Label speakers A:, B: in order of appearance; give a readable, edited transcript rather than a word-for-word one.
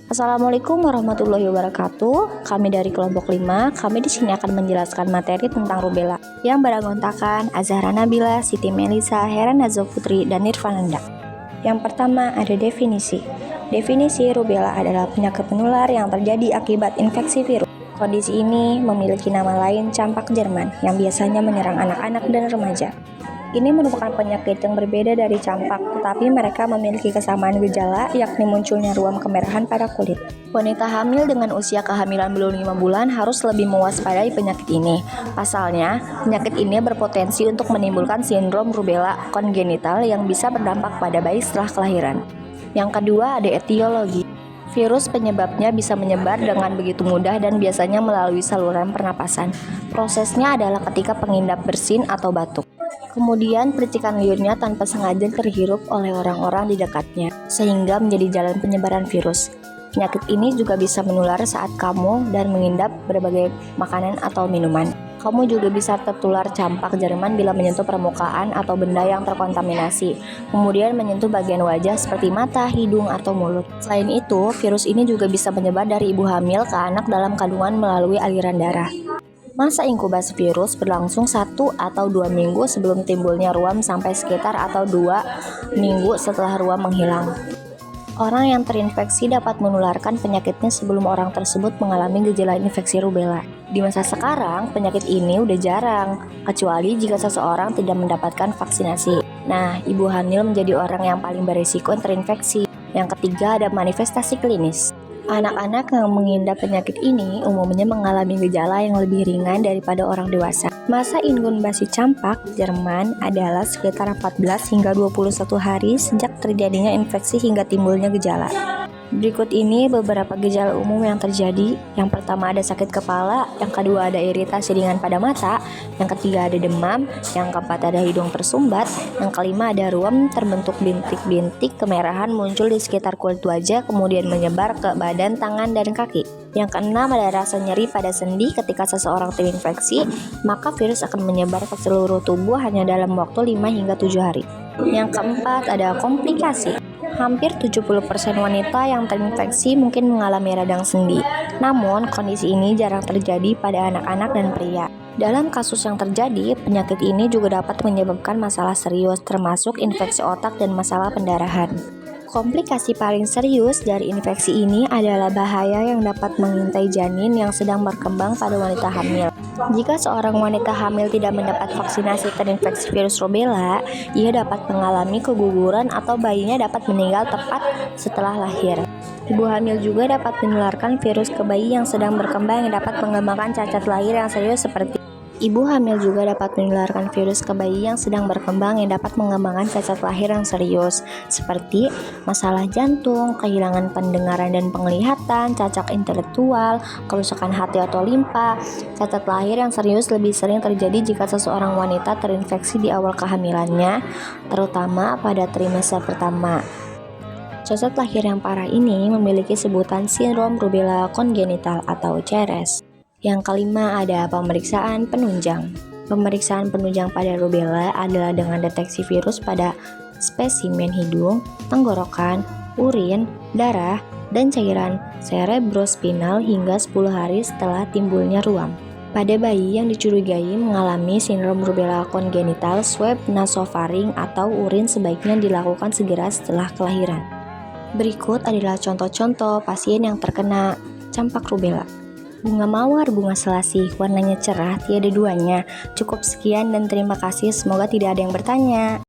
A: Assalamualaikum warahmatullahi wabarakatuh. Kami dari kelompok 5, kami di sini akan menjelaskan materi tentang rubella yang beranggotakan Azahra Nabila, Siti Melisa, Heran Nazwa Putri, dan Nirvananda. Yang pertama ada definisi. Definisi rubella adalah penyakit menular yang terjadi akibat infeksi virus. Kondisi ini memiliki nama lain campak Jerman yang biasanya menyerang anak-anak dan remaja. Ini merupakan penyakit yang berbeda dari campak, tetapi mereka memiliki kesamaan gejala, yakni munculnya ruam kemerahan pada kulit. Wanita hamil dengan usia kehamilan belum 5 bulan harus lebih mewaspadai penyakit ini. Pasalnya, penyakit ini berpotensi untuk menimbulkan sindrom rubella kongenital yang bisa berdampak pada bayi setelah kelahiran. Yang kedua ada etiologi. Virus penyebabnya bisa menyebar dengan begitu mudah dan biasanya melalui saluran pernapasan. Prosesnya adalah ketika pengidap bersin atau batuk. Kemudian percikan liurnya tanpa sengaja terhirup oleh orang-orang di dekatnya, sehingga menjadi jalan penyebaran virus. Penyakit ini juga bisa menular saat kamu dan mengidap berbagai makanan atau minuman. Kamu juga bisa tertular campak Jerman bila menyentuh permukaan atau benda yang terkontaminasi, kemudian menyentuh bagian wajah seperti mata, hidung, atau mulut. Selain itu, virus ini juga bisa menyebar dari ibu hamil ke anak dalam kandungan melalui aliran darah. Masa inkubasi virus berlangsung 1 atau 2 minggu sebelum timbulnya ruam sampai sekitar atau 2 minggu setelah ruam menghilang. Orang yang terinfeksi dapat menularkan penyakitnya sebelum orang tersebut mengalami gejala infeksi rubella. Di masa sekarang, penyakit ini udah jarang, kecuali jika seseorang tidak mendapatkan vaksinasi. Nah, ibu hamil menjadi orang yang paling berisiko terinfeksi. Yang ketiga ada manifestasi klinis. Anak-anak yang mengidap penyakit ini umumnya mengalami gejala yang lebih ringan daripada orang dewasa. Masa inkubasi campak Jerman adalah sekitar 14 hingga 21 hari sejak terjadinya infeksi hingga timbulnya gejala. Berikut ini beberapa gejala umum yang terjadi. Yang pertama ada sakit kepala, yang kedua ada iritasi ringan pada mata, yang ketiga ada demam, yang keempat ada hidung tersumbat, yang kelima ada ruam terbentuk bintik-bintik kemerahan muncul di sekitar kulit wajah kemudian menyebar ke badan, tangan, dan kaki. Yang keenam ada rasa nyeri pada sendi ketika seseorang terinfeksi, maka virus akan menyebar ke seluruh tubuh hanya dalam waktu 5 hingga 7 hari. Yang keempat ada komplikasi. Hampir 70% wanita yang terinfeksi mungkin mengalami radang sendi. Namun, kondisi ini jarang terjadi pada anak-anak dan pria. Dalam kasus yang terjadi, penyakit ini juga dapat menyebabkan masalah serius termasuk infeksi otak dan masalah pendarahan. Komplikasi paling serius dari infeksi ini adalah bahaya yang dapat mengintai janin yang sedang berkembang pada wanita hamil. Jika seorang wanita hamil tidak mendapat vaksinasi terinfeksi virus rubella, ia dapat mengalami keguguran atau bayinya dapat meninggal tepat setelah lahir. Ibu hamil juga dapat menularkan virus ke bayi yang sedang berkembang yang dapat mengembangkan cacat lahir yang serius seperti Ibu hamil juga dapat menularkan virus ke bayi yang sedang berkembang yang dapat mengembangkan cacat lahir yang serius, seperti masalah jantung, kehilangan pendengaran dan penglihatan, cacat intelektual, kerusakan hati atau limpa. Cacat lahir yang serius lebih sering terjadi jika seseorang wanita terinfeksi di awal kehamilannya, terutama pada trimester pertama. Cacat lahir yang parah ini memiliki sebutan sindrom rubella kongenital atau CRS. Yang kelima ada pemeriksaan penunjang. Pemeriksaan penunjang pada rubella adalah dengan deteksi virus pada spesimen hidung, tenggorokan, urin, darah, dan cairan cerebrospinal hingga 10 hari setelah timbulnya ruam. Pada bayi yang dicurigai mengalami sindrom rubella kongenital, swab nasofaring atau urin sebaiknya dilakukan segera setelah kelahiran. Berikut adalah contoh-contoh pasien yang terkena campak rubella. Bunga mawar, bunga selasih, warnanya cerah, tiada duanya. Cukup sekian dan terima kasih, semoga tidak ada yang bertanya.